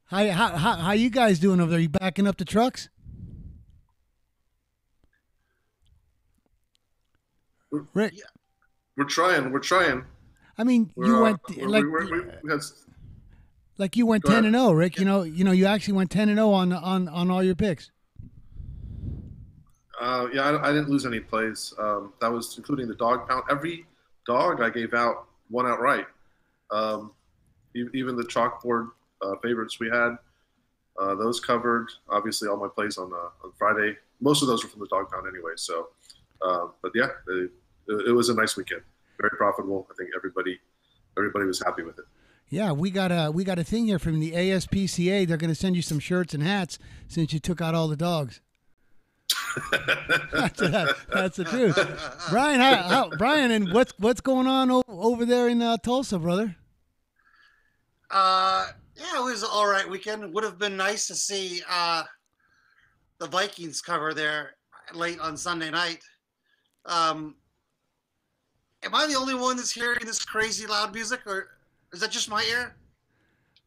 How you guys doing over there? You backing up the trucks? Rick, Yeah, we're trying. We're trying. I mean, you We're went we had, like you went go 10 ahead. and 0, Rick. Yeah. You actually went 10 and 0 on all your picks. Yeah, I didn't lose any plays. That was including the dog pound. Every dog I gave out won outright. Um, even the chalkboard favorites we had, those covered. Obviously, all my plays on Friday. Most of those were from the dog pound anyway. So, but yeah, it was a nice weekend. Very profitable. I think everybody was happy with it. Yeah, we got a thing here from the ASPCA. They're going to send you some shirts and hats since you took out all the dogs. That's the truth. Brian, Brian, and what's going on over there in Tulsa, brother? Yeah, it was an all right weekend. It would have been nice to see the Vikings cover there late on Sunday night. Am I the only one that's hearing this crazy loud music, or is that just my ear?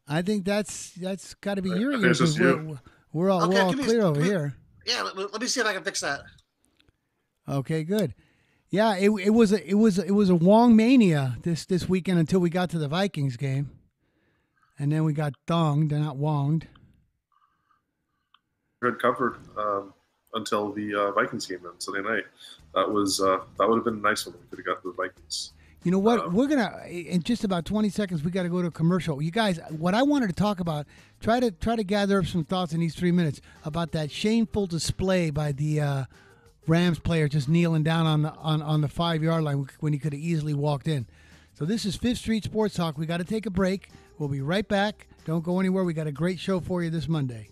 I think that's got to be your I think ears. it's just 'Cause you. we're all Okay, give me- clear over give me- here. Yeah, let me see if I can fix that. Okay, good. Yeah, it was a Wong mania this weekend until we got to the Vikings game, and then we got donged, not wonged. Had covered until the Vikings game on Sunday night. That would have been a nice one. We could have got the Vikings. You know what? We're gonna in just about 20 seconds. We got to go to a commercial. You guys, what I wanted to talk about, try to gather up some thoughts in these 3 minutes about that shameful display by the Rams player just kneeling down on the 5 yard line when he could have easily walked in. So this is Fifth Street Sports Talk. We got to take a break. We'll be right back. Don't go anywhere. We got a great show for you this Monday.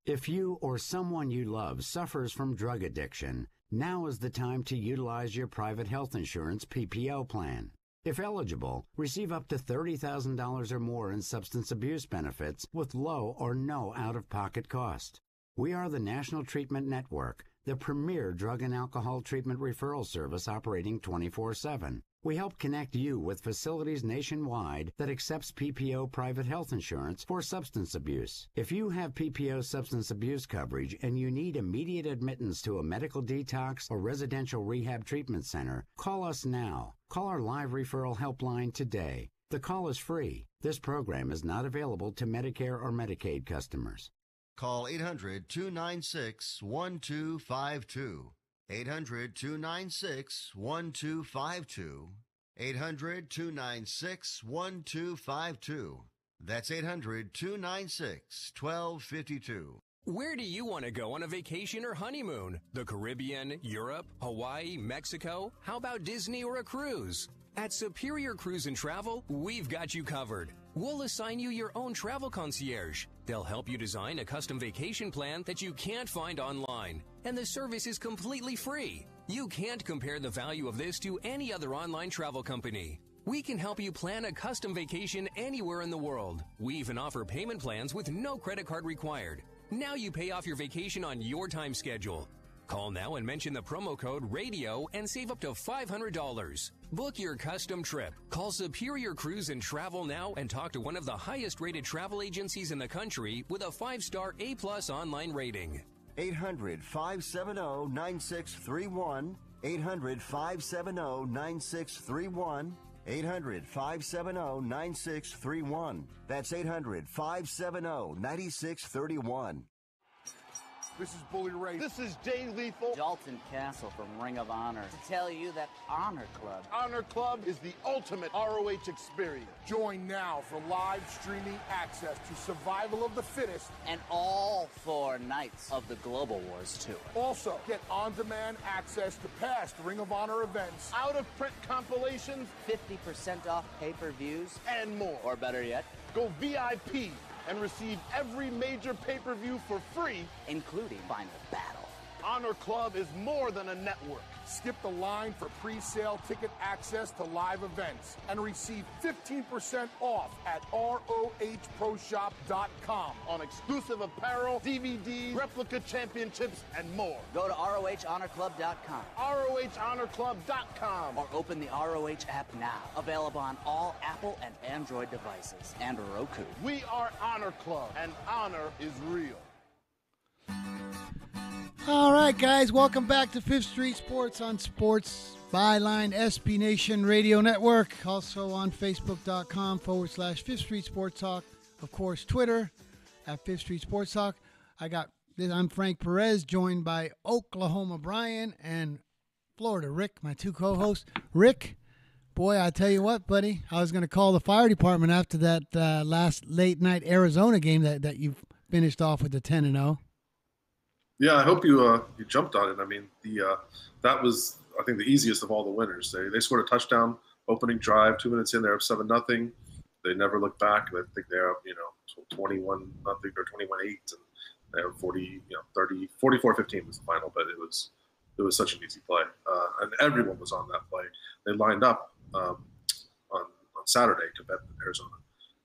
If you or someone you love suffers from drug addiction, now is the time to utilize your private health insurance PPO plan. If eligible, receive up to $30,000 or more in substance abuse benefits with low or no out-of-pocket cost. We are the National Treatment Network, the premier drug and alcohol treatment referral service operating 24/7. We help connect you with facilities nationwide that accepts PPO private health insurance for substance abuse. If you have PPO substance abuse coverage and you need immediate admittance to a medical detox or residential rehab treatment center, call us now. Call our live referral helpline today. The call is free. This program is not available to Medicare or Medicaid customers. Call 800-296-1252. 800-296-1252. 800-296-1252. That's 800-296-1252. Where do you want to go on a vacation or honeymoon? The Caribbean, Europe, Hawaii, Mexico? How about Disney or a cruise? At Superior Cruise and Travel, we've got you covered. We'll assign you your own travel concierge. They'll help you design a custom vacation plan that you can't find online. And the service is completely free. You can't compare the value of this to any other online travel company. We can help you plan a custom vacation anywhere in the world. We even offer payment plans with no credit card required. Now you pay off your vacation on your time schedule. Call now and mention the promo code RADIO and save up to $500. Book your custom trip. Call Superior Cruise and Travel now and talk to one of the highest rated travel agencies in the country with a 5-star A+ online rating. 800-570-9631. 800-570-9631. 800-570-9631. That's 800-570-9631. This is Bully Ray. This is Jay Lethal. Dalton Castle from Ring of Honor to tell you that Honor Club. Honor Club is the ultimate ROH experience. Join now for live streaming access to Survival of the Fittest And all 4 nights of the Global Wars Tour. Also, get on-demand access to past Ring of Honor events, out-of-print compilations, 50% off pay-per-views, and more. or better yet, Go VIP and receive every major pay-per-view for free. including Final Battle. Honor Club is more than a network. Skip the line for pre-sale ticket access to live events and receive 15% off at ROHProShop.com on exclusive apparel, DVDs, replica championships, and more. Go to ROHHonorClub.com. ROHHonorClub.com. Or open the ROH app now. Available on all Apple and Android devices and Roku. We are Honor Club, and honor is real. All right, guys, welcome back to Fifth Street Sports on Sports Byline SB Nation Radio Network. Also on Facebook.com/Fifth Street Sports Talk. Of course, Twitter at Fifth Street Sports Talk. I'm Frank Perez, joined by Oklahoma Brian and Florida Rick, my two co-hosts. Rick, boy, I tell you what, buddy, I was going to call the fire department after that last late night Arizona game that you finished off with the 10-0. Yeah, I hope you jumped on it. I mean, that was, I think, the easiest of all the winners. They scored a touchdown opening drive. 2 minutes in, they're up 7-0. They never looked back. I think they're up 21-0 or 21-8, and they have 44-15 was the final. But it was such an easy play, and everyone was on that play. They lined up on Saturday to bet Arizona.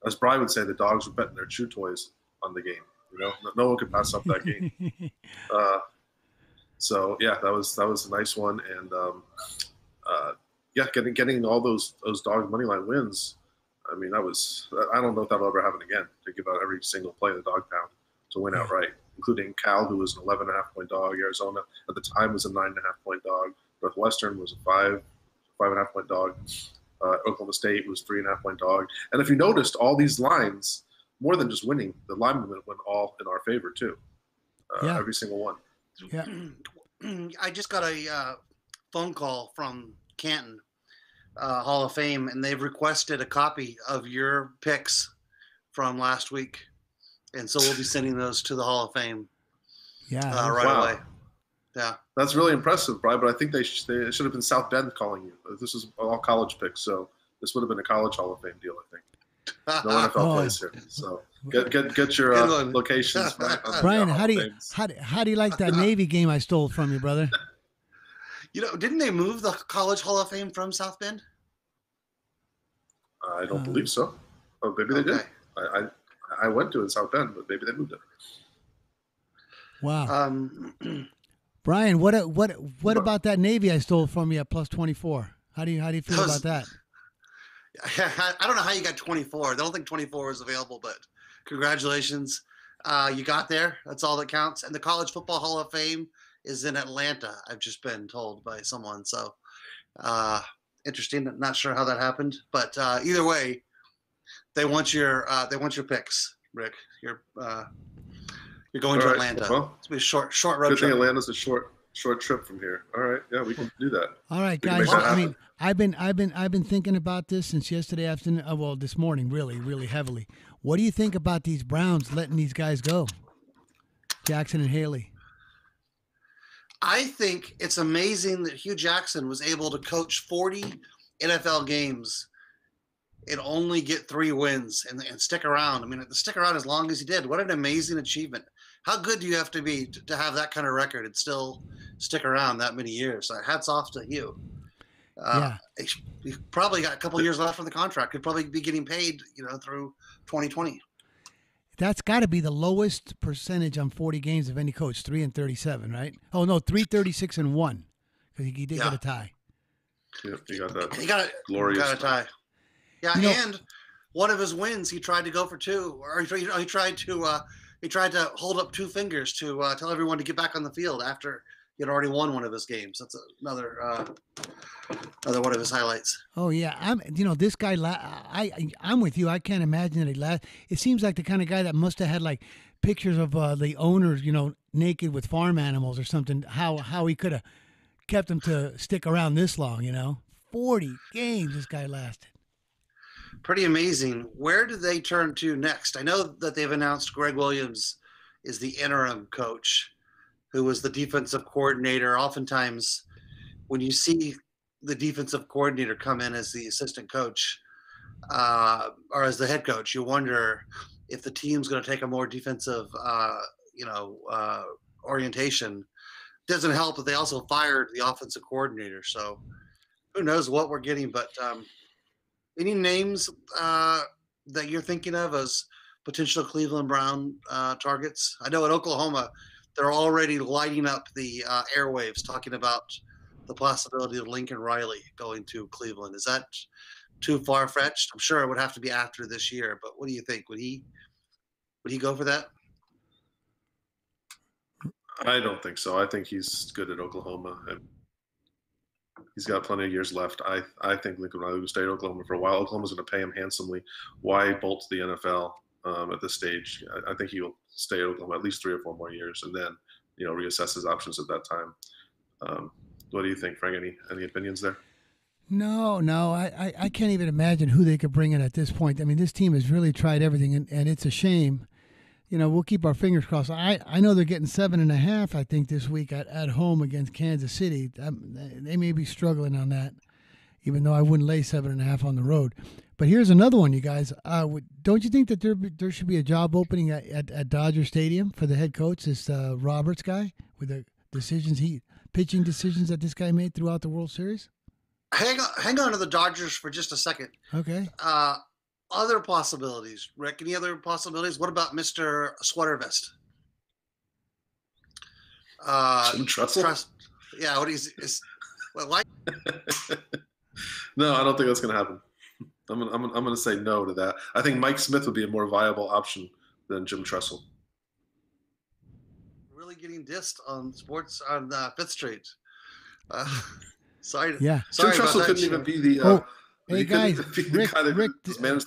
As Brian would say, the dogs were betting their chew toys on the game. No one could pass up that game. So yeah, that was a nice one, and getting all those dog money line wins. I mean, I don't know if that'll ever happen again, to give out every single play in the dog pound to win outright, including Cal, who was an 11.5-point dog. Arizona at the time was a 9.5-point dog. Northwestern was a 5.5-point dog. Oklahoma State was 3.5-point dog. And if you noticed, all these lines, more than just winning, the line movement went all in our favor too. Every single one. Yeah. I just got a phone call from Canton Hall of Fame, and they've requested a copy of your picks from last week, and so we'll be sending those to the Hall of Fame. Yeah, right wow. away. Yeah, that's really impressive, Brian. But I think they should have been South Bend calling you. This is all college picks, so this would have been a college Hall of Fame deal, I think. No NFL plays here, so get your locations. Brian, how do you like that Navy game I stole from you, brother? Didn't they move the College Hall of Fame from South Bend? I don't believe so. Oh, maybe they did. I went to it in South Bend, but maybe they moved it. Wow. Brian, what about that Navy I stole from you at plus 24? How do you feel about that? I don't know how you got 24. I don't think 24 was available, but congratulations. You got there. That's all that counts. And the College Football Hall of Fame is in Atlanta, I've just been told by someone. So interesting. Not sure how that happened, but either way, they want your picks, Rick. You're going to Atlanta. Well, it's be a short road good trip. thing Atlanta's a short trip from here. All right, yeah, we can do that. All right, guys. I mean, I've been thinking about this since yesterday afternoon. Well, this morning, really heavily. What do you think about these Browns letting these guys go, Jackson and Haley? I think it's amazing that Hugh Jackson was able to coach 40 NFL games and only get 3 wins and stick around. I mean, stick around as long as he did. What an amazing achievement. How good do you have to be to have that kind of record and still stick around that many years? So hats off to Hugh. He probably got a couple years left on the contract. Could probably be getting paid, through 2020. That's got to be the lowest percentage on 40 games of any coach, 3-37, right? Oh no, 3-36-1, because he did get a tie. Yeah, he got that. He got a tie. Yeah, and one of his wins, he tried to go for 2, or he tried to hold up 2 fingers to tell everyone to get back on the field after he had already won one of his games. That's another one of his highlights. Oh yeah, this guy. I'm with you. I can't imagine that it seems like the kind of guy that must have had like pictures of the owners, naked with farm animals or something. How he could have kept them to stick around this long. 40 games this guy lasted. Pretty amazing. Where do they turn to next? I know that they've announced Greg Williams is the interim coach, who was the defensive coordinator. Oftentimes, when you see the defensive coordinator come in as the assistant coach or as the head coach, you wonder if the team's going to take a more defensive, orientation. doesn't help that they also fired the offensive coordinator. So who knows what we're getting? But any names that you're thinking of as potential Cleveland Brown targets? I know at Oklahoma, they're already lighting up the airwaves talking about the possibility of Lincoln Riley going to Cleveland. Is that too far-fetched? I'm sure it would have to be after this year, but what do you think? Would he go for that? I don't think so. I think he's good at Oklahoma. And he's got plenty of years left. I think Lincoln Riley will stay at Oklahoma for a while. Oklahoma's going to pay him handsomely. Why bolt to the NFL at this stage? I think he will stay at Oklahoma at least 3 or 4 more years, and then reassess his options at that time. What do you think, Frank? Any opinions there? No, I can't even imagine who they could bring in at this point. I mean, this team has really tried everything, and it's a shame. We'll keep our fingers crossed. I know they're getting 7.5, I think, this week at home against Kansas City. They may be struggling on that, even though I wouldn't lay 7.5 on the road. But here's another one, you guys. Don't you think that there should be a job opening at Dodger Stadium for the head coach, this Roberts guy, with the pitching decisions that this guy made throughout the World Series? Hang on to the Dodgers for just a second. Okay. Other possibilities, Rick? Any other possibilities? What about Mr. Sweater Vest? Jim Tressel? Yeah, like? No, I don't think that's going to happen. I'm going to say no to that. I think Mike Smith would be a more viable option than Jim Tressel. Really getting dissed on sports on Fifth Street. Sorry. Yeah. Jim Tressel couldn't even be the. Hey guys, Rick, this one's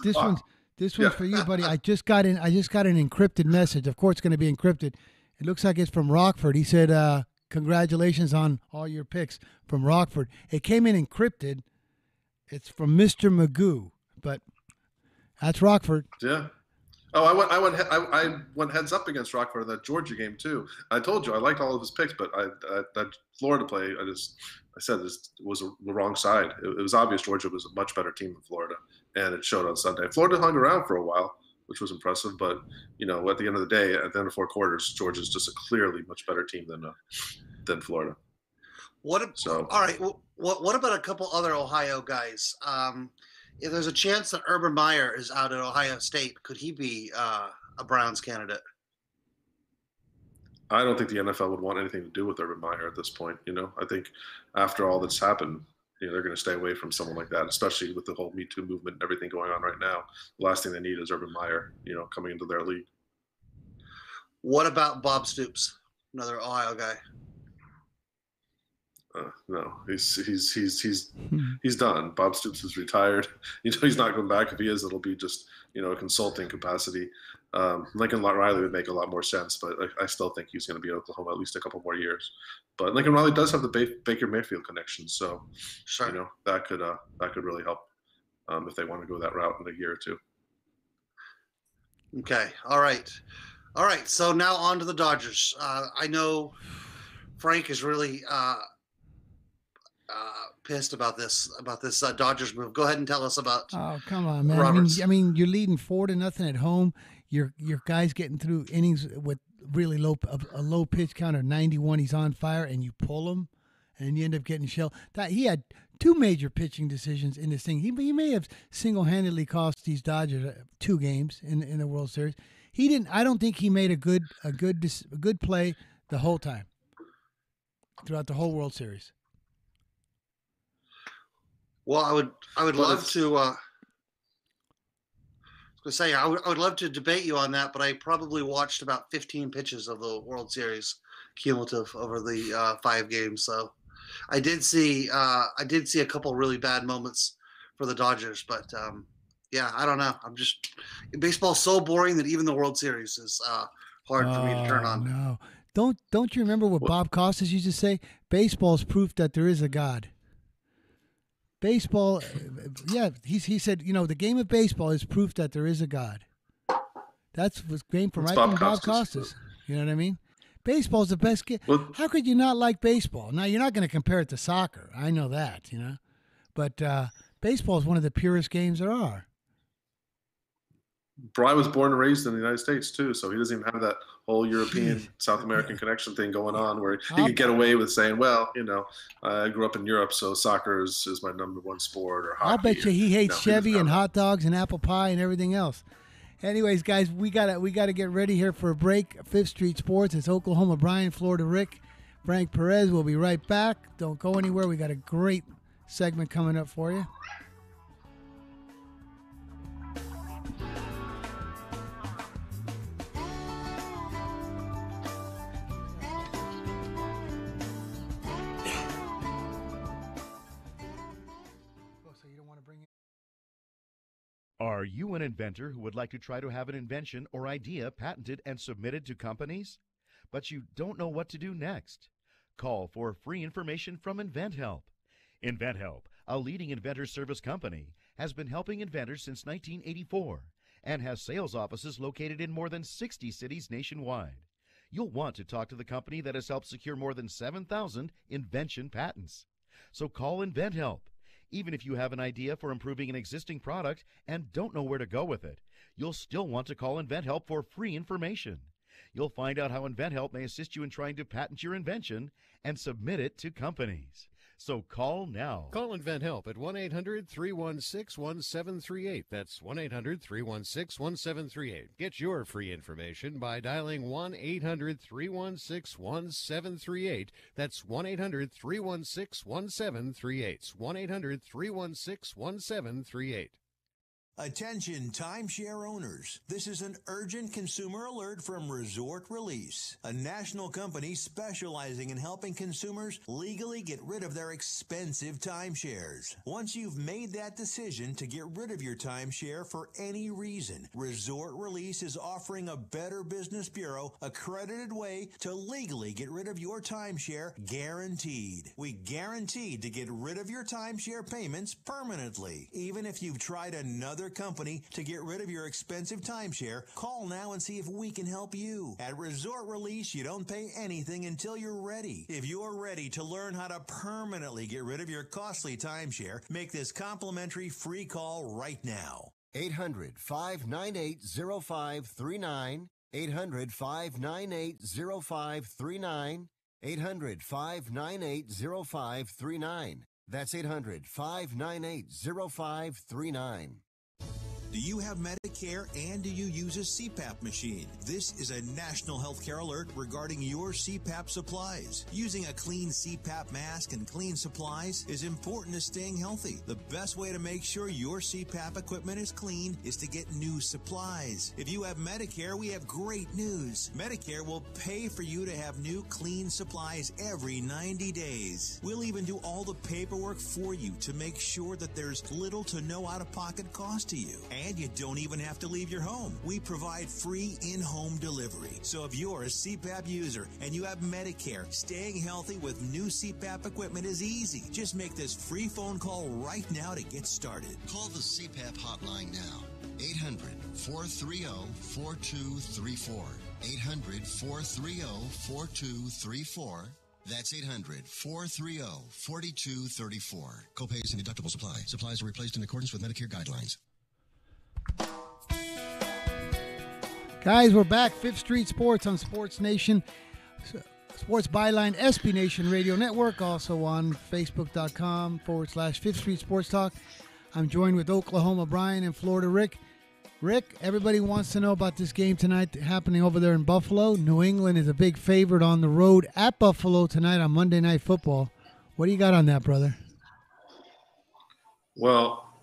for you, buddy. I just got an encrypted message. Of course, it's going to be encrypted. It looks like it's from Rockford. He said, "Congratulations on all your picks from Rockford." It came in encrypted. It's from Mr. Magoo, but that's Rockford. Yeah. Oh, I went heads up against Rockford in that Georgia game too. I told you I liked all of his picks, but that Florida play, I said this was the wrong side. It was obvious Georgia was a much better team than Florida, and it showed on Sunday. Florida hung around for a while, which was impressive, but at the end of the day, at the end of 4 quarters, Georgia's just a clearly much better team than Florida. All right. What about a couple other Ohio guys? If there's a chance that Urban Meyer is out at Ohio State, could he be a Browns candidate? I don't think the NFL would want anything to do with Urban Meyer at this point. I think after all that's happened, they're going to stay away from someone like that, especially with the whole Me Too movement and everything going on right now. The last thing they need is Urban Meyer, coming into their league. What about Bob Stoops, another Ohio guy? No, he's done. Bob Stoops is retired. He's not going back. If he is, it'll be just a consulting capacity. Lincoln Riley would make a lot more sense, but I still think he's going to be at Oklahoma at least a couple more years. But Lincoln Riley does have the Baker Mayfield connection, so sure. That could really help if they want to go that route in a year or two. Okay, all right. So now on to the Dodgers. I know Frank is really pissed about this Dodgers move. Go ahead and tell us about. Oh, come on, man! Roberts. I mean, you're leading 4-0 at home. Your guys getting through innings with really a low pitch count of 91. He's on fire, and you pull him, and you end up getting shelled. That he had 2 major pitching decisions in this thing. He may have single-handedly cost these Dodgers 2 games in the World Series. He didn't. I don't think he made a good play the whole time throughout the whole World Series. Well, I would love to. I would love to debate you on that, but I probably watched about 15 pitches of the World Series cumulative over the 5 games. So I did see a couple really bad moments for the Dodgers, but yeah, I don't know. Baseball's so boring that even the World Series is hard for me to turn on. No, don't you remember what Bob Costas used to say? Baseball's proof that there is a God. Baseball, yeah, he said, the game of baseball is proof that there is a God. That's what's came from Bob Costas. You know what I mean? Baseball's the best game. How could you not like baseball? Now, you're not going to compare it to soccer. I know that, But baseball is one of the purest games there are. Bry was born and raised in the United States too, so he doesn't even have that whole European South American connection thing going on, where he could get away with saying, "Well, I grew up in Europe, so soccer is my number one sport." Or hockey. I'll bet you he hates Chevy and that. hot dogs and apple pie and everything else. Anyways, guys, we gotta get ready here for a break. Fifth Street Sports. It's Oklahoma Brian, Florida Rick, Frank Perez. We'll be right back. Don't go anywhere. We got a great segment coming up for you. Are you an inventor who would like to try to have an invention or idea patented and submitted to companies, but you don't know what to do next? Call for free information from InventHelp. InventHelp, a leading inventor service company, has been helping inventors since 1984 and has sales offices located in more than 60 cities nationwide. You'll want to talk to the company that has helped secure more than 7,000 invention patents. So call InventHelp. Even if you have an idea for improving an existing product and don't know where to go with it, you'll still want to call InventHelp for free information. You'll find out how InventHelp may assist you in trying to patent your invention and submit it to companies. So call now. Call InventHelp at 1-800-316-1738. That's 1-800-316-1738. Get your free information by dialing 1-800-316-1738. That's 1-800-316-1738. 1-800-316-1738. Attention timeshare owners. This is an urgent consumer alert from Resort Release, a national company specializing in helping consumers legally get rid of their expensive timeshares. Once you've made that decision to get rid of your timeshare for any reason, Resort Release is offering a Better Business Bureau accredited way to legally get rid of your timeshare, guaranteed. We guaranteed to get rid of your timeshare payments permanently. Even if you've tried another company to get rid of your expensive timeshare, call now and see if we can help you. At Resort Release, you don't pay anything until you're ready. If you're ready to learn how to permanently get rid of your costly timeshare, make this complimentary free call right now. 800-598-0539. 800-598-0539. 800-598-0539. That's 800-598-0539. Do you have Medicare and do you use a CPAP machine? This is a national healthcare alert regarding your CPAP supplies. Using a clean CPAP mask and clean supplies is important to staying healthy. The best way to make sure your CPAP equipment is clean is to get new supplies. If you have Medicare, we have great news. Medicare will pay for you to have new clean supplies every 90 days. We'll even do all the paperwork for you to make sure that there's little to no out-of-pocket cost to you. And you don't even have to leave your home. We provide free in-home delivery. So if you're a CPAP user and you have Medicare, staying healthy with new CPAP equipment is easy. Just make this free phone call right now to get started. Call the CPAP hotline now. 800-430-4234. 800-430-4234. That's 800-430-4234. Copays and deductibles apply. Supplies are replaced in accordance with Medicare guidelines. Guys, we're back. Fifth Street Sports on Sports Nation, Sports Byline, SB Nation Radio Network, also on Facebook.com/Fifth Street Sports Talk. I'm joined with Oklahoma Brian and Florida Rick. Rick, everybody wants to know about this game tonight happening over there in Buffalo. New England is a big favorite on the road at Buffalo tonight on Monday Night Football. What do you got on that, brother? Well,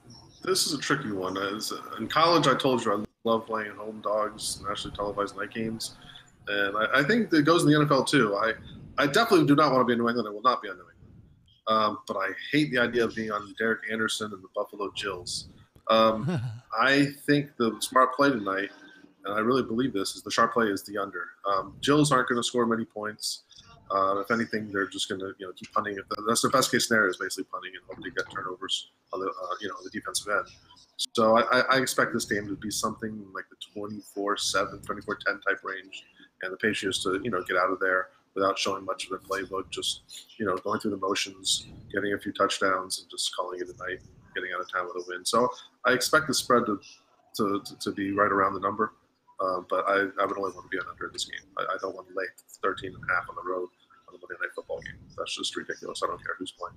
this is a tricky one. In college, I told you I love playing home dogs, nationally televised night games. And I think that goes in the NFL too. I definitely do not want to be in New England. I will not be on New England. But I hate the idea of being on Derek Anderson and the Buffalo Jills. I think the smart play tonight, and I really believe this, is the sharp play is the under. Jills aren't going to score many points. If anything, they're just going to keep punting. That's their best case scenario, is basically punting and hoping to get turnovers on the defensive end. So I expect this game to be something like the 24-7, 24-10 type range, and the Patriots to get out of there without showing much of their playbook, just going through the motions, getting a few touchdowns, and just calling it a night, getting out of town with a win. So I expect the spread to to be right around the number. But I would only want to be an under in this game. I don't want to lay 13.5 on the road on a Monday Night Football game. That's just ridiculous. I don't care who's playing.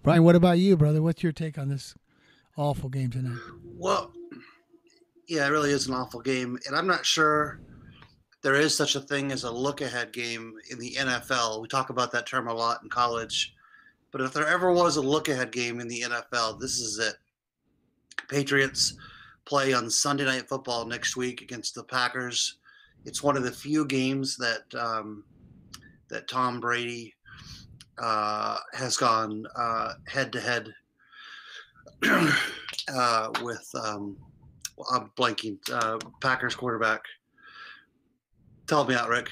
Brian, what about you, brother? What's your take on this awful game tonight? Well, yeah, it really is an awful game, and I'm not sure there is such a thing as a look-ahead game in the NFL. We talk about that term a lot in college, but if there ever was a look-ahead game in the NFL, this is it. Patriots play on Sunday Night Football next week against the Packers. It's one of the few games that that Tom Brady has gone head-to-head with I'm blanking Packers quarterback. Tell me out, Rick.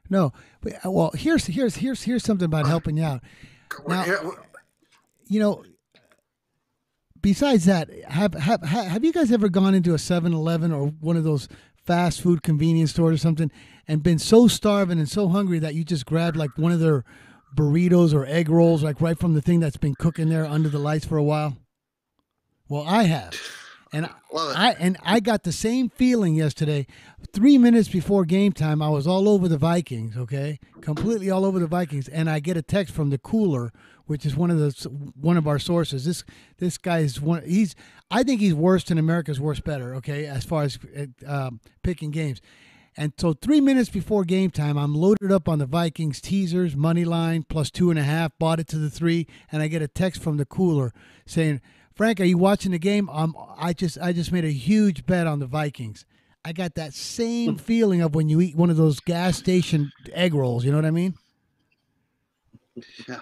No, but, well, here's something about helping you out. Now, you know, besides that, have you guys ever gone into a 7-Eleven or one of those fast food convenience stores or something and been so starving and so hungry that you just grabbed like one of their burritos or egg rolls, like right from the thing that's been cooking there under the lights for a while? Well, I have. And I got the same feeling yesterday. 3 minutes before game time, I was all over the Vikings, okay? Completely all over the Vikings. And I get a text from the Cooler, which is one of our sources. This guy is I think he's worse than America's Worst Better, okay, as far as picking games. And so 3 minutes before game time, I'm loaded up on the Vikings teasers, money line, plus 2.5, bought it to the 3, and I get a text from the Cooler saying, Frank, are you watching the game? I just made a huge bet on the Vikings. I got that same feeling of when you eat one of those gas station egg rolls. You know what I mean? Yeah.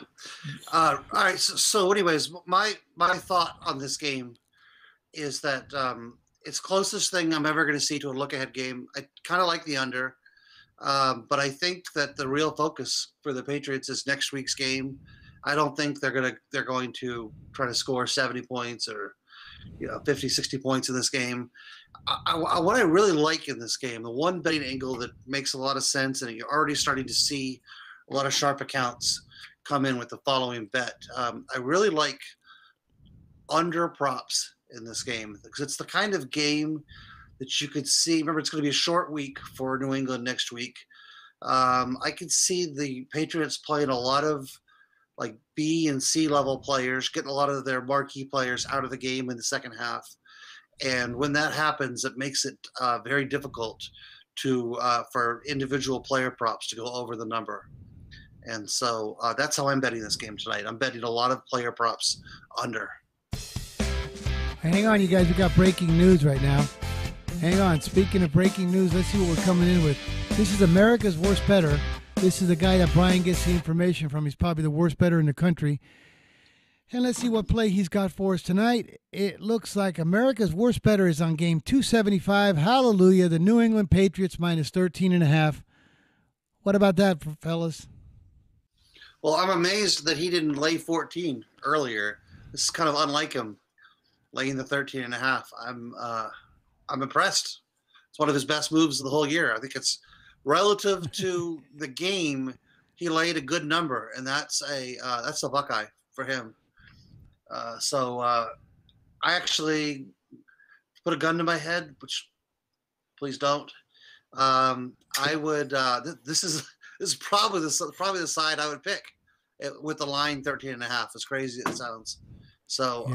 All right. So anyways, my thought on this game is that it's closest thing I'm ever going to see to a look-ahead game. I kind of like the under, but I think that the real focus for the Patriots is next week's game. I don't think they're going to try to score 70 points or 50, 60 points in this game. What I really like in this game, the one betting angle that makes a lot of sense, and you're already starting to see a lot of sharp accounts come in with the following bet. I really like under props in this game because it's the kind of game that you could see. Remember, it's going to be a short week for New England next week. I could see the Patriots playing a lot of like B and C level players, getting a lot of their marquee players out of the game in the second half. And when that happens, it makes it very difficult for individual player props to go over the number. And so that's how I'm betting this game tonight. I'm betting a lot of player props under. Hang on, you guys. We got breaking news right now. Hang on. Speaking of breaking news, let's see what we're coming in with. This is America's Worst Better. This is the guy that Brian gets the information from. He's probably the worst bettor in the country. And let's see what play he's got for us tonight. It looks like America's Worst Bettor is on game 275. Hallelujah. The New England Patriots minus 13.5. What about that, fellas? Well, I'm amazed that he didn't lay 14 earlier. This is kind of unlike him, laying the 13.5. I'm impressed. It's one of his best moves of the whole year. I think it's relative to the game, he laid a good number, and that's a Buckeye for him. So I actually put a gun to my head, which please don't. I would. This is probably the side I would pick with the line 13.5. As crazy as it sounds. So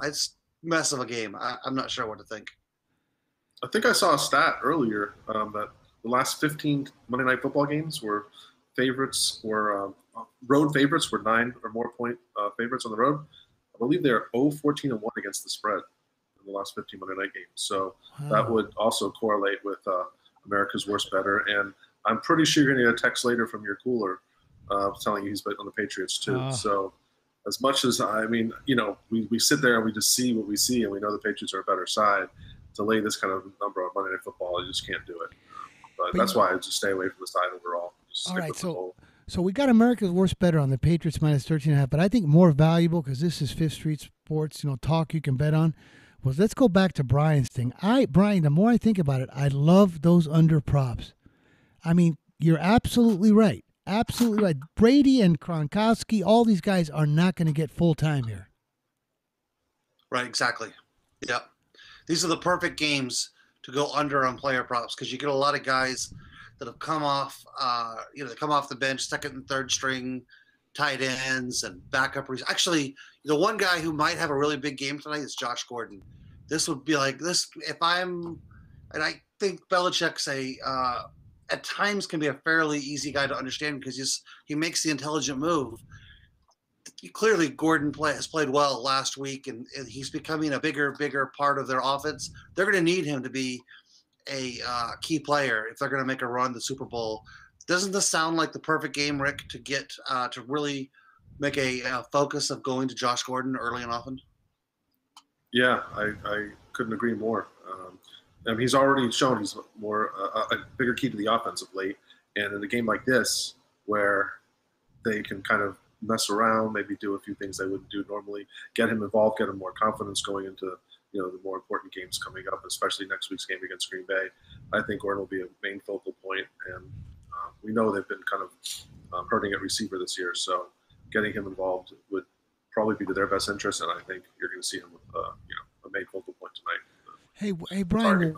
it's a mess of a game. I'm not sure what to think. I think I saw a stat earlier that the last 15 Monday Night Football games were road favorites were 9 or more point favorites on the road. I believe they're 0-14-1 against the spread in the last 15 Monday Night games. So that would also correlate with America's Worst Bettor. And I'm pretty sure you're going to get a text later from your Cooler telling you he's bet on the Patriots too. So as much as, we sit there and we just see what we see and we know the Patriots are a better side, to lay this kind of number on Monday Night Football, I just can't do it. But that's why I just stay away from the side overall. All right, so we got America's Worst Bettor on the Patriots minus 13.5, but I think more valuable, because this is Fifth Street Sports, talk you can bet on, was let's go back to Brian's thing. Brian, the more I think about it, I love those under props. I mean, you're absolutely right. Absolutely right. Brady and Gronkowski, all these guys are not going to get full time here. Right, exactly. Yeah. these are the perfect games to go under on player props because you get a lot of guys that have come off, they come off the bench, second and third string tight ends and backup. Actually, the one guy who might have a really big game tonight is Josh Gordon. This would be like this and I think Belichick's at times can be a fairly easy guy to understand because he makes the intelligent move. Clearly, Gordon has played well last week, and he's becoming a bigger part of their offense. They're going to need him to be a key player if they're going to make a run to the Super Bowl. Doesn't this sound like the perfect game, Rick, to get to really make a focus of going to Josh Gordon early and often? Yeah, I couldn't agree more. He's already shown he's more a bigger key to the offense of late. And in a game like this, where they can kind of mess around, maybe do a few things they wouldn't do normally, get him involved, get him more confidence going into the more important games coming up, especially next week's game against Green Bay. I think Gordon will be a main focal point, and we know they've been kind of hurting at receiver this year, so getting him involved would probably be to their best interest, and I think you're going to see him with a main focal point tonight. Hey, Brian.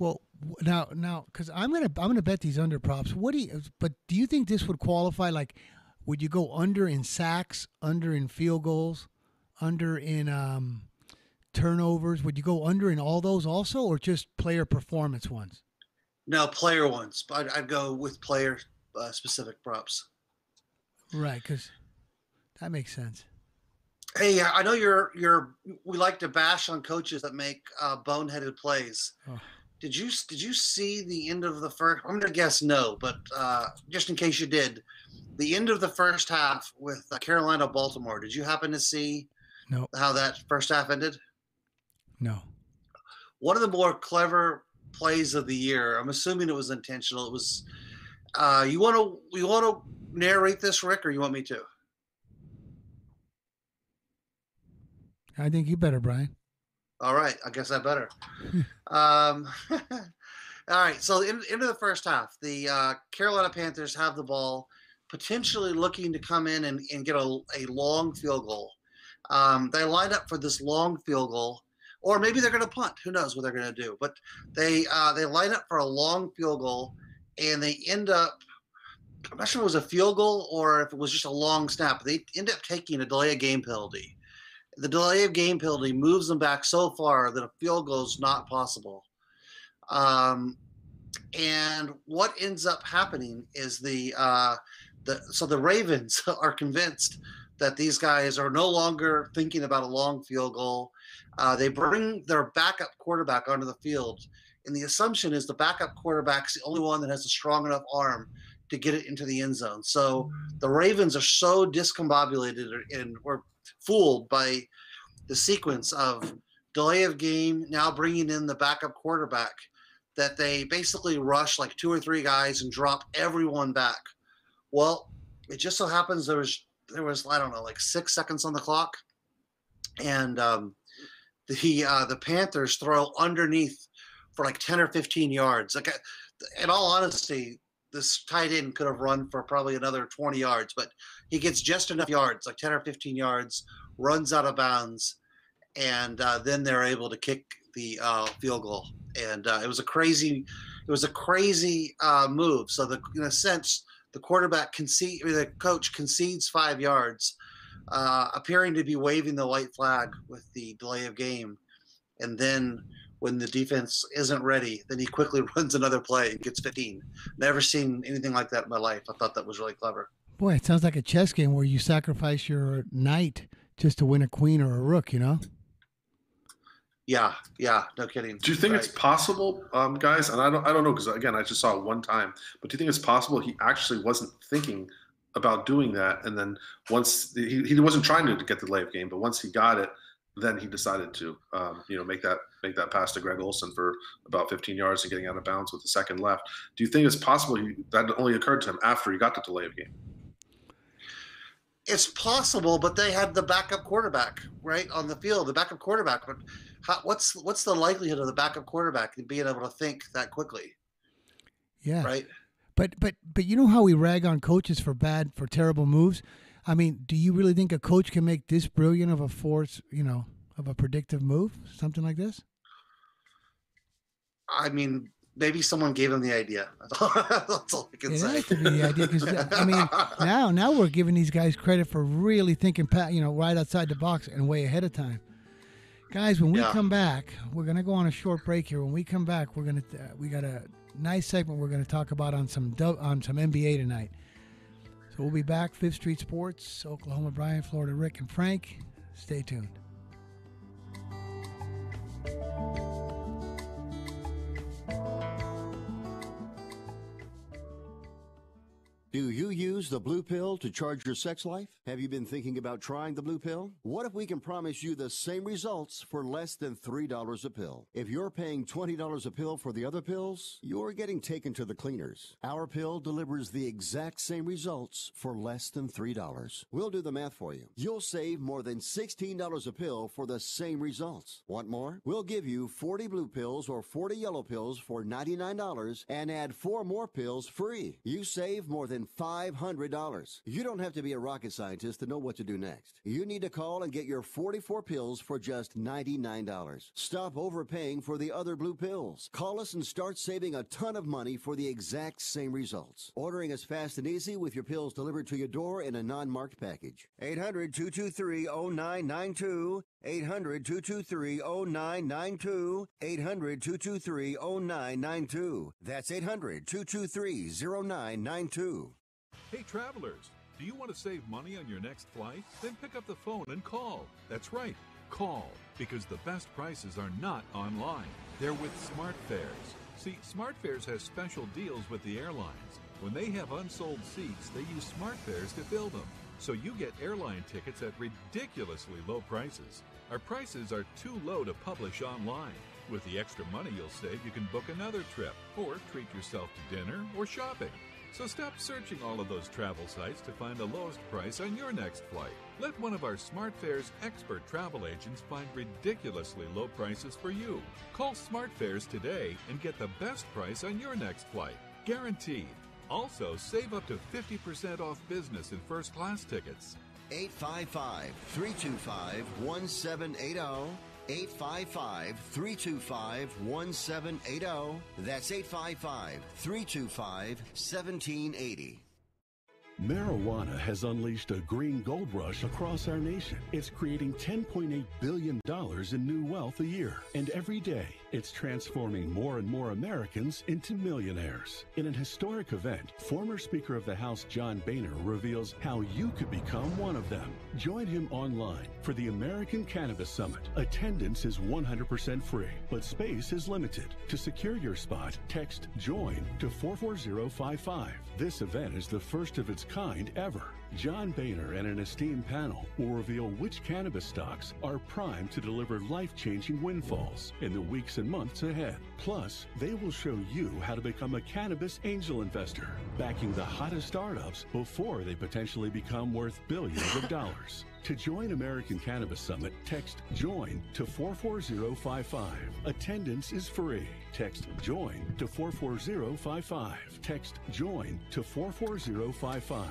Well, now, because I'm gonna bet these under props. But do you think this would qualify? Like, would you go under in sacks, under in field goals, under in turnovers? Would you go under in all those also, or just player performance ones? No, player ones. I'd go with player specific props. Right, because that makes sense. Hey, I know we like to bash on coaches that make boneheaded plays. Oh. Did you see the end of the first? I'm going to guess no, but just in case you did, the end of the first half with Carolina Baltimore. Did you happen to see how that first half ended? No. One of the more clever plays of the year. I'm assuming it was intentional. It was. You want to narrate this, Rick, or you want me to? I think you better, Brian. All right. I guess I better. All right. So into the first half, the Carolina Panthers have the ball, potentially looking to come in and get a long field goal. They line up for this long field goal, or maybe they're going to punt. Who knows what they're going to do? But they line up for a long field goal, and they end up, I'm not sure if it was a field goal or if it was just a long snap. They end up taking a delay of game penalty. The delay of game penalty moves them back so far that a field goal is not possible. And what ends up happening is the Ravens are convinced that these guys are no longer thinking about a long field goal. They bring their backup quarterback onto the field, and the assumption is the backup quarterback's the only one that has a strong enough arm to get it into the end zone. So the Ravens are so discombobulated and were fooled by the sequence of delay of game, now bringing in the backup quarterback, that they basically rush like 2 or 3 guys and drop everyone back. Well, it just so happens there was I don't know, like 6 seconds on the clock, and the Panthers throw underneath for like 10 or 15 yards. Like, in all honesty, this tight end could have run for probably another 20 yards, but he gets just enough yards, like 10 or 15 yards, runs out of bounds, and then they're able to kick the field goal. And it was a crazy move. So in a sense, the coach concedes 5 yards, appearing to be waving the white flag with the delay of game, and then when the defense isn't ready, then he quickly runs another play and gets 15. Never seen anything like that in my life. I thought that was really clever. Boy, it sounds like a chess game where you sacrifice your knight just to win a queen or a rook, you know? Yeah, no kidding. Do you think it's possible, guys? And I don't know, because again, I just saw it one time. But do you think it's possible he actually wasn't thinking about doing that, and then once he wasn't trying to get the delay of game, but once he got it, then he decided to, make that pass to Greg Olsen for about 15 yards and getting out of bounds with a second left. Do you think it's possible that only occurred to him after he got the delay of game? It's possible, but they had the backup quarterback right on the field. The backup quarterback, but what's the likelihood of the backup quarterback being able to think that quickly? Yeah, right. But you know how we rag on coaches for terrible moves. I mean, do you really think a coach can make this brilliant of a force, of a predictive move, something like this? I mean, maybe someone gave him the idea. That's all I can It say. has to be the idea because I mean, now we're giving these guys credit for really thinking, right outside the box and way ahead of time. Guys, when we come back, we're gonna go on a short break here. When we come back, we got a nice segment we're gonna talk about on some NBA tonight. So we'll be back. Fifth Street Sports, Oklahoma Brian, Florida Rick, and Frank. Stay tuned. Do you use the blue pill to charge your sex life? Have you been thinking about trying the blue pill? What if we can promise you the same results for less than $3 a pill? If you're paying $20 a pill for the other pills, you're getting taken to the cleaners. Our pill delivers the exact same results for less than $3. We'll do the math for you. You'll save more than $16 a pill for the same results. Want more? We'll give you 40 blue pills or 40 yellow pills for $99 and add 4 more pills free. You save more than $500. You don't have to be a rocket scientist to know what to do next. You need to call and get your 44 pills for just $99. Stop overpaying for the other blue pills. Call us and start saving a ton of money for the exact same results. Ordering is fast and easy with your pills delivered to your door in a non-marked package. 800-223-0992. 800-223-0992. 800-223-0992. That's 800-223-0992. Hey travelers, do you want to save money on your next flight? Then pick up the phone and call. That's right, call, because the best prices are not online. They're with SmartFares. See, SmartFares has special deals with the airlines. When they have unsold seats, they use SmartFares to fill them. So you get airline tickets at ridiculously low prices. Our prices are too low to publish online. With the extra money you'll save, you can book another trip or treat yourself to dinner or shopping. So stop searching all of those travel sites to find the lowest price on your next flight. Let one of our SmartFares expert travel agents find ridiculously low prices for you. Call SmartFares today and get the best price on your next flight. Guaranteed. Also, save up to 50% off business and first class tickets. 855-325-1780. 855-325-1780. That's 855-325-1780. Marijuana has unleashed a green gold rush across our nation. It's creating $10.8 billion in new wealth a year. And every day, it's transforming more and more Americans into millionaires. In an historic event, former Speaker of the House John Boehner reveals how you could become one of them. Join him online for the American Cannabis Summit. Attendance is 100% free, but space is limited. To secure your spot, text JOIN to 44055. This event is the first of its kind ever. John Boehner and an esteemed panel will reveal which cannabis stocks are primed to deliver life-changing windfalls in the weeks and months ahead. Plus, they will show you how to become a cannabis angel investor, backing the hottest startups before they potentially become worth billions of dollars. To join American Cannabis Summit, text JOIN to 44055. Attendance is free. Text JOIN to 44055. Text JOIN to 44055.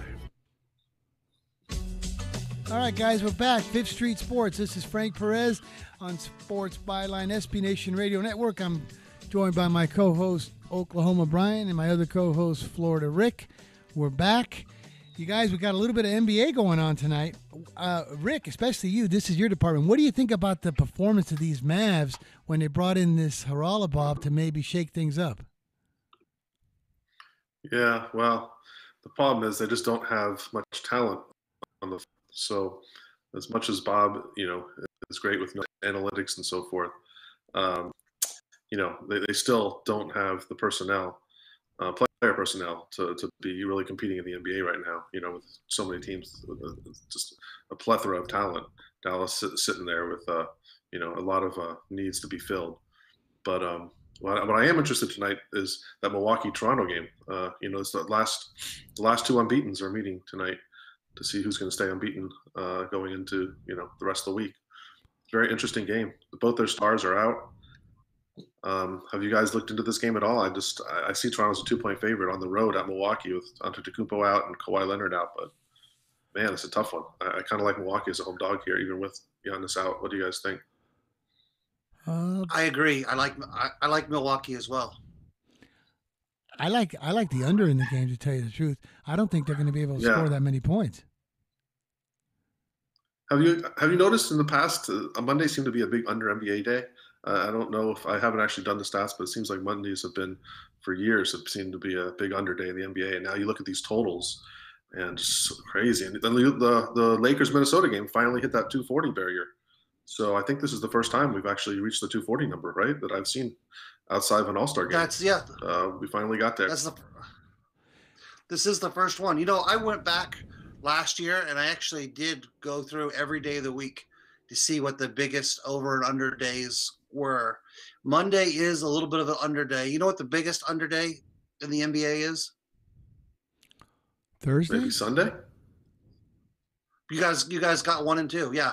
All right, guys, we're back. Fifth Street Sports. This is Frank Perez on Sports Byline, SB Nation Radio Network. I'm joined by my co-host, Oklahoma Brian, and my other co-host, Florida Rick. We're back. You guys, we got a little bit of NBA going on tonight. Rick, especially you, this is your department. What do you think about the performance of these Mavs when they brought in this Haralabob to maybe shake things up? Yeah, well, the problem is they just don't have much talent on the. So, as much as Bob, is great with analytics and so forth, they still don't have the personnel, player personnel, to be really competing in the NBA right now. With so many teams, with just a plethora of talent. Dallas sitting there with a lot of needs to be filled. But what I am interested tonight is that Milwaukee-Toronto game. It's the last two unbeatens are meeting tonight to see who's going to stay unbeaten going into the rest of the week. Very interesting game. Both their stars are out. Have you guys looked into this game at all? I see Toronto's a 2-point favorite on the road at Milwaukee with Antetokounmpo out and Kawhi Leonard out. But man, it's a tough one. I kind of like Milwaukee as a home dog here, even with Giannis out. What do you guys think? I agree. I like Milwaukee as well. I like the under in the game, to tell you the truth. I don't think they're going to be able to score that many points. Have you noticed in the past, Monday seemed to be a big under NBA day? I don't know if I haven't actually done the stats, but it seems like Mondays have been, for years, have seemed to be a big under day in the NBA. And now you look at these totals, and it's crazy. And then the Lakers Minnesota game finally hit that 240 barrier. So I think this is the first time we've actually reached the 240 number, right? That I've seen outside of an All-Star game. We finally got there. This is the first one. You know, I went back last year and I actually did go through every day of the week to see what the biggest over and under days were. Monday is a little bit of an under day. You know what the biggest under day in the NBA is? Thursday? Maybe Sunday? You guys got 1 and 2. Yeah.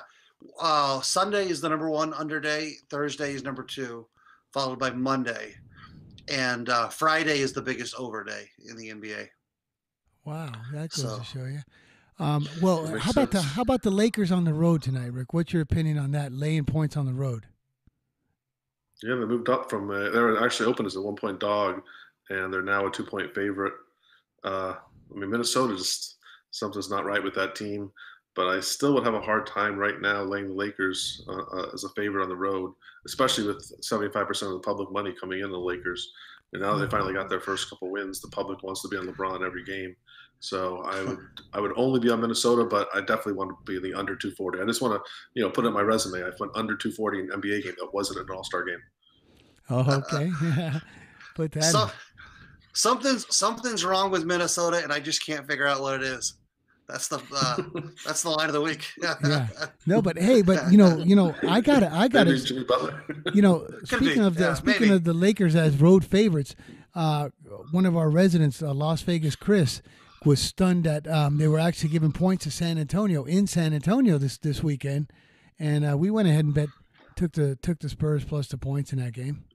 Sunday is the number 1 under day. Thursday is number 2, followed by Monday. And Friday is the biggest over day in the NBA. Wow, that goes to show you. Well, how about the Lakers on the road tonight, Rick? What's your opinion on that, laying points on the road? Yeah, they moved up from they were actually open as a 1-point dog, and they're now a 2-point favorite. I mean, Minnesota, just something's not right with that team, but I still would have a hard time right now laying the Lakers as a favorite on the road, especially with 75% of the public money coming in the Lakers. And now they finally got their first couple wins. The public wants to be on LeBron every game. So I would only be on Minnesota, but I definitely want to be in the under 240. I just want to, put it in my resume. I went under 240 in an NBA game that wasn't an All-Star game. Oh, okay. Put that. Something's wrong with Minnesota, and I just can't figure out what it is. That's the line of the week. Yeah. No, but hey, I gotta. Jimmy Butler. Speaking of the Lakers as road favorites, one of our residents, Las Vegas Chris, was stunned that they were actually giving points to San Antonio in San Antonio this weekend, and we went ahead and took the Spurs plus the points in that game.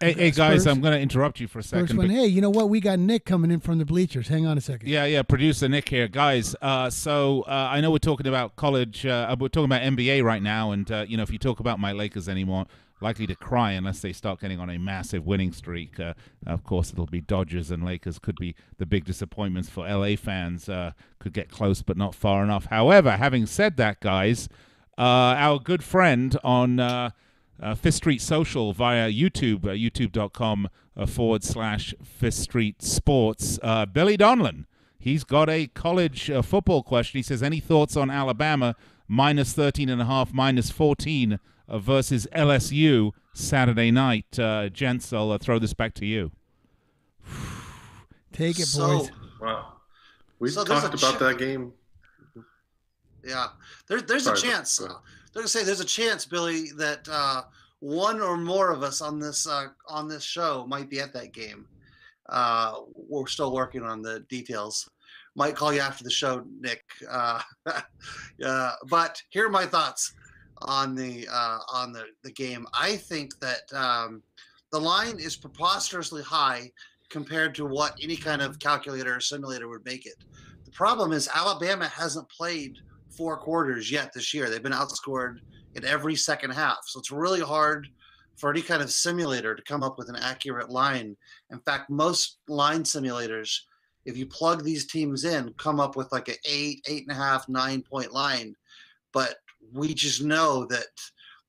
Hey guys, I'm going to interrupt you for a second. First one, hey, you know what? We got Nick coming in from the bleachers. Hang on a second. Yeah, producer Nick here, guys. So I know we're talking about college. We're talking about NBA right now, and if you talk about my Lakers anymore, likely to cry unless they start getting on a massive winning streak. Of course, it'll be Dodgers and Lakers could be the big disappointments for LA fans. Could get close, but not far enough. However, having said that, guys, our good friend on Fifth Street Social via YouTube, youtube.com/Fifth Street Sports. Billy Donlin, he's got a college football question. He says, any thoughts on Alabama minus 13.5, minus 14 versus LSU Saturday night? Gents, I'll throw this back to you. Take it, boys. Wow. We talked about that game. Yeah. There's a chance. There's a chance, Billy, that one or more of us on this show might be at that game. We're still working on the details. Might call you after the show, Nick. But here are my thoughts on the game. I think that the line is preposterously high compared to what any kind of calculator or simulator would make it. The problem is Alabama hasn't played 4 quarters yet this year. They've been outscored in every second half. So it's really hard for any kind of simulator to come up with an accurate line. In fact, most line simulators, if you plug these teams in, come up with like an 8.5, 9-point line. But we just know that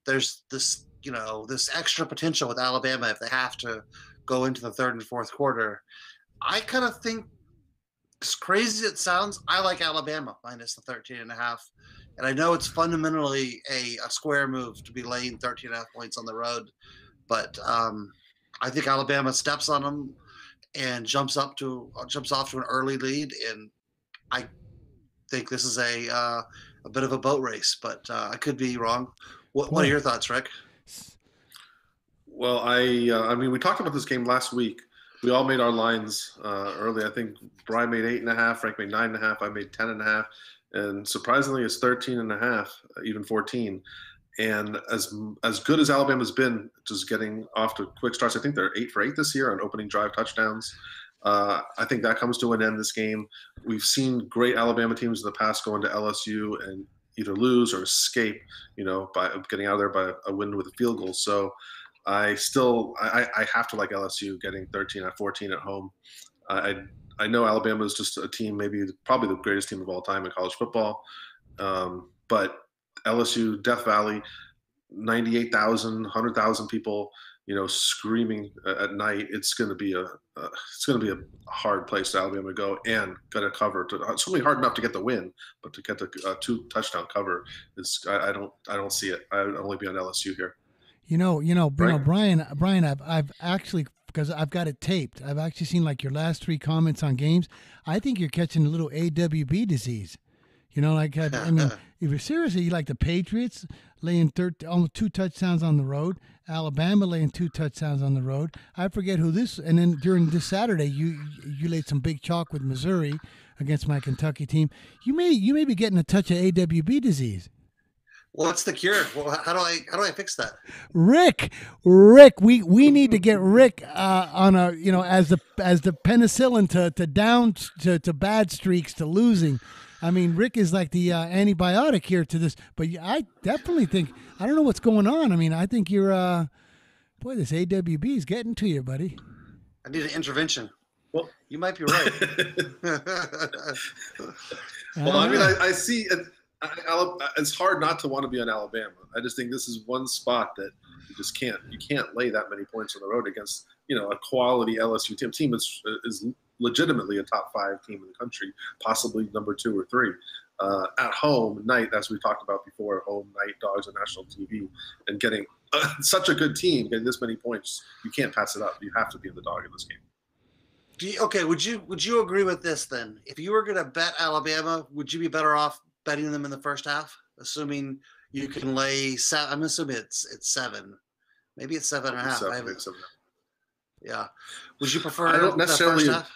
there's this, this extra potential with Alabama if they have to go into the 3rd and 4th quarter. I kind of think, as crazy as it sounds, I like Alabama minus the 13.5. And I know it's fundamentally a square move to be laying 13.5 points on the road. But I think Alabama steps on them and jumps off to an early lead. And I think this is a bit of a boat race, but I could be wrong. What are your thoughts, Rick? Well, I mean, we talked about this game last week. We all made our lines early. I think Brian made 8.5, Frank made 9.5, I made 10.5, and surprisingly, it's 13.5, even 14. And as good as Alabama's been, just getting off to quick starts, I think they're 8 for 8 this year on opening drive touchdowns. I think that comes to an end this game. We've seen great Alabama teams in the past go into LSU and either lose or escape, by getting out of there by a win with a field goal. So I have to like LSU getting 13 at 14 at home. I know Alabama is just a team, probably the greatest team of all time in college football. But LSU, Death Valley, 98,000, 100,000 people, screaming at night. It's going to be a hard place for Alabama to go and get a cover. It's really hard enough to get the win, but to get the 2 touchdown cover I don't see it. I'd only be on LSU here. Brian, I've actually, because I've got it taped, I've actually seen like your last 3 comments on games. I think you're catching a little AWB disease. I mean, if you're seriously, you like the Patriots laying almost 2 touchdowns on the road, Alabama laying 2 touchdowns on the road. I forget who this, and then during this Saturday, you laid some big chalk with Missouri against my Kentucky team. You may be getting a touch of AWB disease. What's the cure? Well, how do I fix that? Rick, we need to get Rick on a as the penicillin to bad streaks to losing. I mean, Rick is like the antibiotic here to this, but I definitely think, I don't know what's going on. I mean, I think you're, this AWB is getting to you, buddy. I need an intervention. Well, you might be right. Well, I mean, I see it. It's hard not to want to be on Alabama. I just think this is one spot that you can't lay that many points on the road against, a quality LSU team is legitimately a top 5 team in the country, possibly number 2 or 3. At home, night, as we talked about before, home night, dogs on national TV, and getting such a good team, getting this many points, you can't pass it up. You have to be in the dog in this game. Okay, would you agree with this then? If you were going to bet Alabama, would you be better off betting them in the first half, assuming you can lay 7? I'm assuming it's 7. Maybe it's 7.5. Yeah. Would you prefer I don't necessarily. the first half?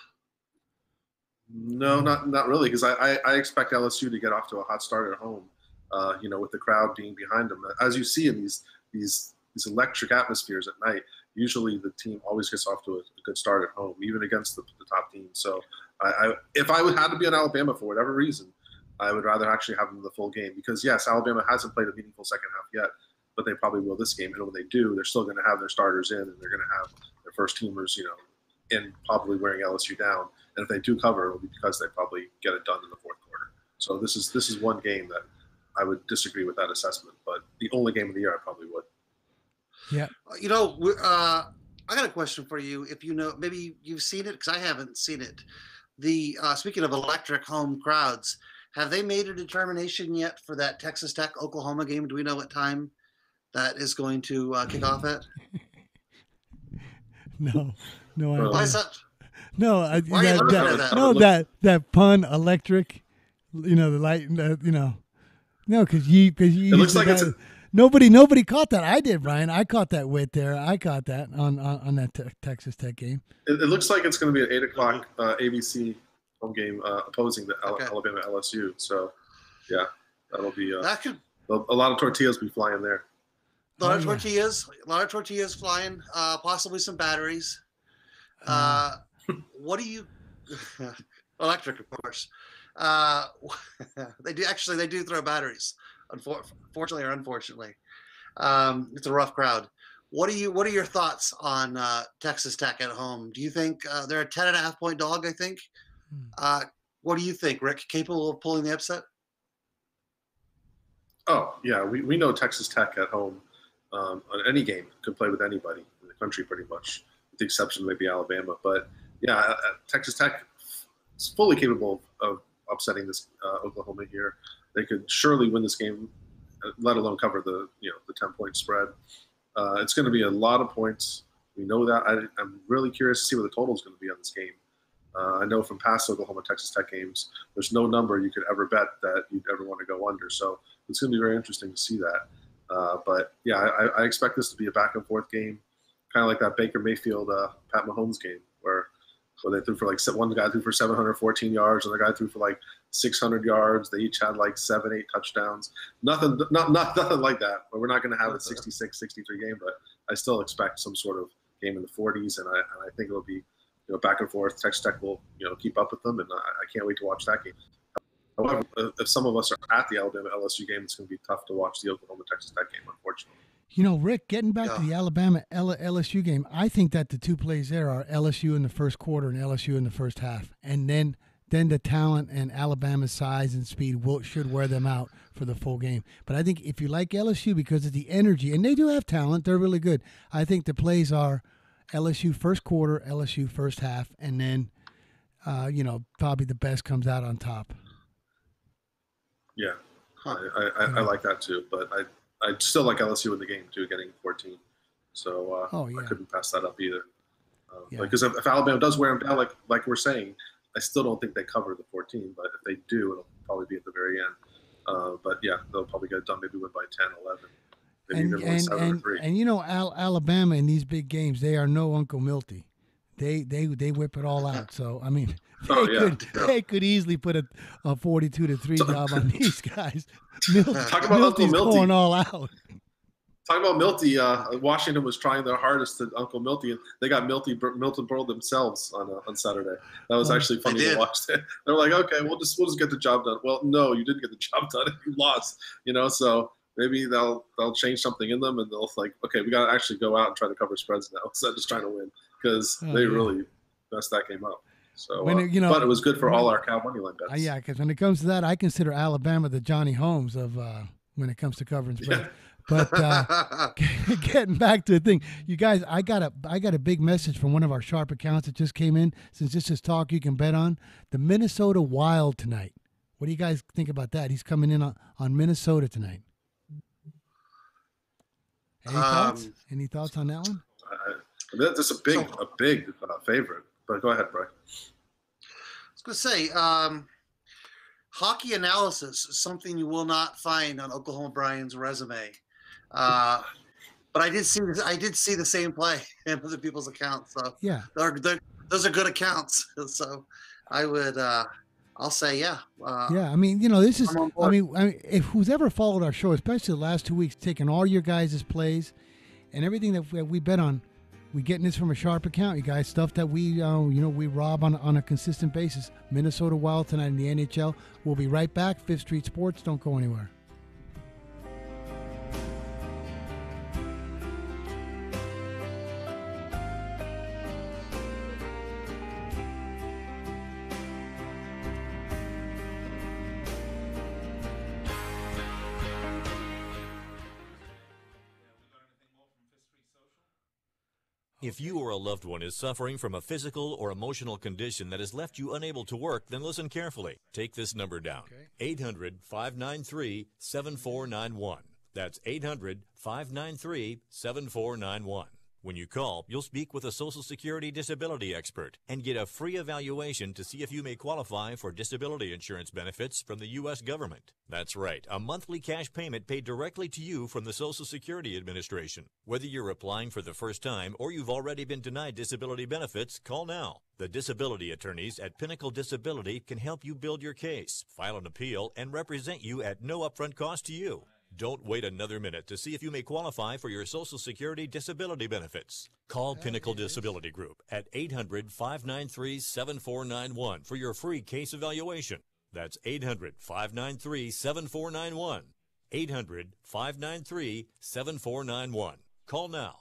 No, not really, because I expect LSU to get off to a hot start at home. With the crowd being behind them, as you see in these electric atmospheres at night. Usually, the team always gets off to a good start at home, even against the top team. So, if I had to be on Alabama for whatever reason, I would rather actually have them the full game, because yes, Alabama hasn't played a meaningful second half yet, but they probably will this game. And when they do, they're still going to have their starters in, and they're going to have their first teamers, in probably wearing LSU down. And if they do cover, it'll be because they probably get it done in the fourth quarter. So this is one game that I would disagree with that assessment, but the only game of the year I probably would. Yeah. I got a question for you. If maybe you've seen it, because I haven't seen it. The speaking of electric home crowds, have they made a determination yet for that Texas Tech Oklahoma game? Do we know what time that is going to kick off at? No. Why is that? No, that pun, electric. The light. No, because you. It looks like nobody caught that. I did, Brian. I caught that wit there. I caught that on that Texas Tech game. It looks like it's going to be at 8:00 ABC home game opposing the Alabama LSU. So, yeah, that'll be a lot of tortillas be flying there. A lot of tortillas flying. Possibly some batteries. What do you? Electric, of course. They do throw batteries. Fortunately or unfortunately, it's a rough crowd. What are your thoughts on Texas Tech at home? Do you think they're a 10.5-point dog? I think. What do you think, Rick? Capable of pulling the upset? Oh yeah, we know Texas Tech at home on any game can play with anybody in the country pretty much, with the exception of maybe Alabama. But yeah, Texas Tech is fully capable of upsetting this Oklahoma here. They could surely win this game, let alone cover the 10-point spread. It's going to be a lot of points. We know that. I'm really curious to see what the total is going to be on this game. I know from past Oklahoma Texas Tech games, there's no number you could ever bet that you'd ever want to go under. So it's going to be very interesting to see that. But yeah, I expect this to be a back and forth game, kind of like that Baker Mayfield Pat Mahomes game where they threw for one guy threw for 714 yards, and the guy threw for 600 yards. They each had 7-8 touchdowns. Nothing like that. But we're not going to have a 66-63 game, but I still expect some sort of game in the 40s, and I think it'll be back and forth. Texas Tech will keep up with them, and I can't wait to watch that game. However, if some of us are at the Alabama LSU game, it's going to be tough to watch the Oklahoma Texas Tech game, unfortunately. You know, Rick, getting back to the Alabama LSU game, I think that the two plays there are LSU in the first quarter and LSU in the first half. And then the talent and Alabama's size and speed should wear them out for the full game. But I think if you like LSU because of the energy, and they do have talent, they're really good. I think the plays are LSU first quarter, LSU first half, and then, probably the best comes out on top. Yeah, I like that too. But I still like LSU in the game too, getting 14. So I couldn't pass that up either. Because if Alabama does wear them down, like we're saying, I still don't think they cover the 14. But if they do, it'll probably be at the very end. But yeah, they'll probably get it done. Maybe win by 10, 11. Maybe even 7 or 3. And Alabama in these big games, they are no Uncle Milty. They whip it all out. So I mean, they could easily put a 42-3 job on these guys. Talk about Uncle Milty going all out. Talk about Milty. Washington was trying their hardest to Uncle Milty, and they got Milton Berle themselves on Saturday. That was actually funny to watch. They were like, okay, we'll just get the job done. Well, no, you didn't get the job done. You lost. So maybe they'll change something in them, and they'll okay, we got to actually go out and try to cover spreads now instead of just trying to win, because they really messed that game up. So, but it was good for all our Cal money line bets. Yeah, because when it comes to that, I consider Alabama the Johnny Holmes of when it comes to covering spreads. Yeah. But getting back to the thing, you guys, I got a big message from one of our sharp accounts that just came in. Since this is talk you can bet on, the Minnesota Wild tonight. What do you guys think about that? He's coming in on Minnesota tonight. Any thoughts on that one? That's a big favorite. But go ahead, Brian. I was going to say, hockey analysis is something you will not find on Oklahoma Brian's resume. But I did see the same play in other people's accounts. So yeah, those are good accounts. So I would, I'll say, yeah. I mean, this is, I mean, if who's ever followed our show, especially the last 2 weeks, taking all your guys' plays and everything that we bet on, we getting this from a sharp account, you guys. Stuff that we rob on a consistent basis. Minnesota Wild tonight in the NHL. We'll be right back. Fifth Street Sports. Don't go anywhere. If you or a loved one is suffering from a physical or emotional condition that has left you unable to work, then listen carefully. Take this number down. 800-593-7491. That's 800-593-7491. When you call, you'll speak with a Social Security disability expert and get a free evaluation to see if you may qualify for disability insurance benefits from the U.S. government. That's right, a monthly cash payment paid directly to you from the Social Security Administration. Whether you're applying for the first time or you've already been denied disability benefits, call now. The disability attorneys at Pinnacle Disability can help you build your case, file an appeal, and represent you at no upfront cost to you. Don't wait another minute to see if you may qualify for your Social Security disability benefits. Call Pinnacle Disability Group at 800-593-7491 for your free case evaluation. That's 800-593-7491. 800-593-7491. Call now.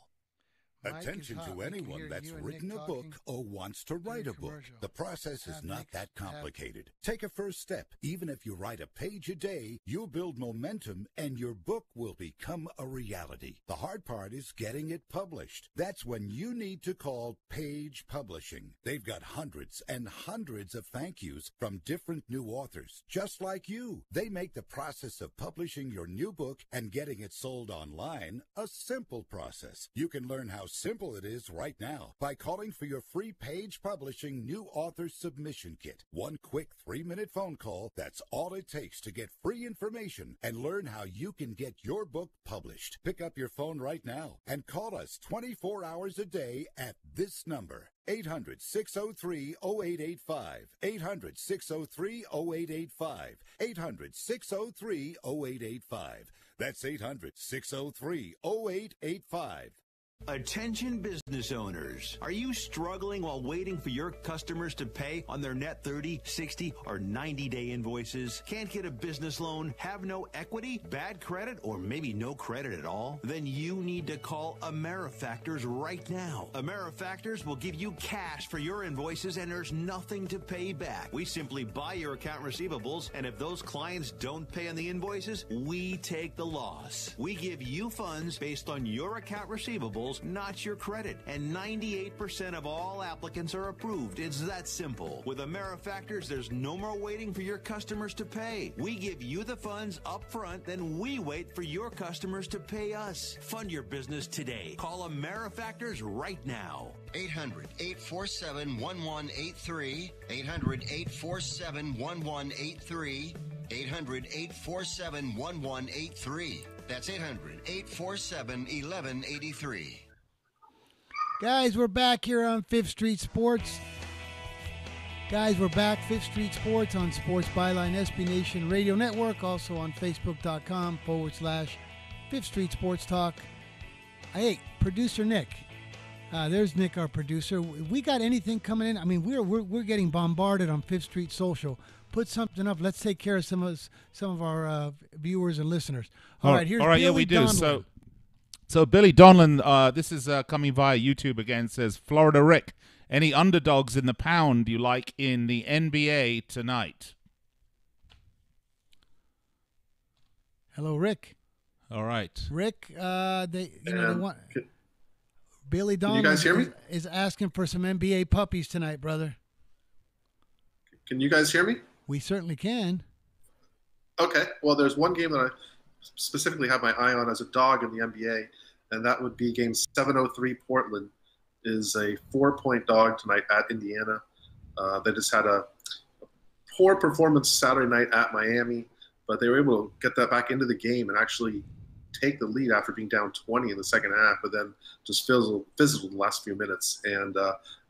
Attention to anyone that's written a book or wants to write a book. The process is not that complicated. Take a first step. Even if you write a page a day, you'll build momentum and your book will become a reality. The hard part is getting it published. That's when you need to call Page Publishing. They've got hundreds and hundreds of thank yous from different new authors, just like you. They make the process of publishing your new book and getting it sold online a simple process. You can learn how simple it is right now by calling for your free Page Publishing New Author Submission Kit. One quick 3-minute phone call, that's all it takes to get free information and learn how you can get your book published. Pick up your phone right now and call us 24 hours a day at this number. 800-603-0885. 800-603-0885. 800-603-0885. That's 800-603-0885. Attention business owners. Are you struggling while waiting for your customers to pay on their net 30, 60, or 90-day invoices? Can't get a business loan? Have no equity? Bad credit? Or maybe no credit at all? Then you need to call AmeriFactors right now. AmeriFactors will give you cash for your invoices and there's nothing to pay back. We simply buy your account receivables, and if those clients don't pay on the invoices, we take the loss. We give you funds based on your account receivables, not your credit. And 98% of all applicants are approved. It's that simple. With AmeriFactors, there's no more waiting for your customers to pay. We give you the funds up front, then we wait for your customers to pay us. Fund your business today. Call AmeriFactors right now. 800-847-1183. 800-847-1183. 800-847-1183. That's 800-847-1183. Guys, we're back here on Fifth Street Sports. Guys, we're back. Fifth Street Sports on Sports Byline SB Nation Radio Network. Also on Facebook.com/Fifth Street Sports Talk. Hey, producer Nick. There's Nick, our producer. We got anything coming in? I mean, we're getting bombarded on Fifth Street Social. Put something up. Let's take care of some of our viewers and listeners. All right, here's Billy we do. Donlin. So Billy Donlin, this is coming via YouTube again, says, Florida Rick, any underdogs in the pound you like in the NBA tonight? Hello, Rick. All right. Rick, they want Billy Can you guys hear me? Donlin is asking for some NBA puppies tonight, brother. Can you guys hear me? We certainly can. Okay. Well, there's one game that I specifically have my eye on as a dog in the NBA, and that would be game 703. Portland is a 4-point dog tonight at Indiana. They just had a poor performance Saturday night at Miami, but they were able to get that back into the game and actually take the lead after being down 20 in the second half, but then just fizzled in the last few minutes. And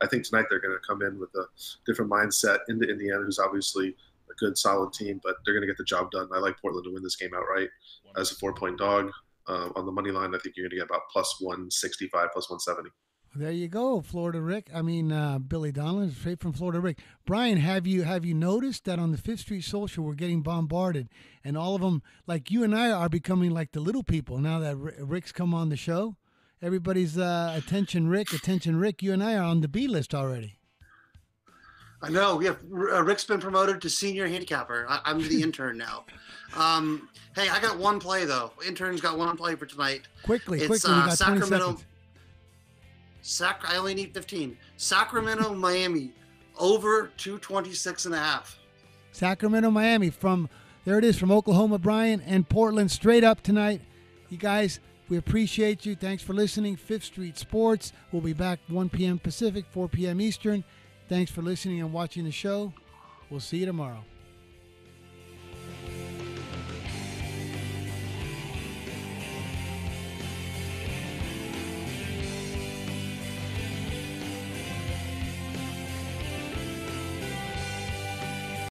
I think tonight they're going to come in with a different mindset into Indiana, who's obviously a good, solid team, but they're going to get the job done. I like Portland to win this game outright as a 4-point dog. On the money line, I think you're going to get about plus 165, plus 170. There you go, Florida Rick. I mean, Billy Donlin, straight from Florida Rick. Brian, have you noticed that on the Fifth Street Social we're getting bombarded, and all of them, like you and I, are becoming like the little people now that Rick's come on the show. Everybody's attention, Rick. You and I are on the B list already. I know. We have Rick's been promoted to senior handicapper. I'm the intern now. Hey, I got one play though. Intern's got one play for tonight. Quickly, it's we got 20 Sacramento. seconds. I only need 15. Sacramento, Miami, over 226.5. Sacramento, Miami, there it is from Oklahoma, Brian, and Portland straight up tonight. You guys, we appreciate you. Thanks for listening. Fifth Street Sports. We'll be back 1 p.m. Pacific, 4 p.m. Eastern. Thanks for listening and watching the show. We'll see you tomorrow.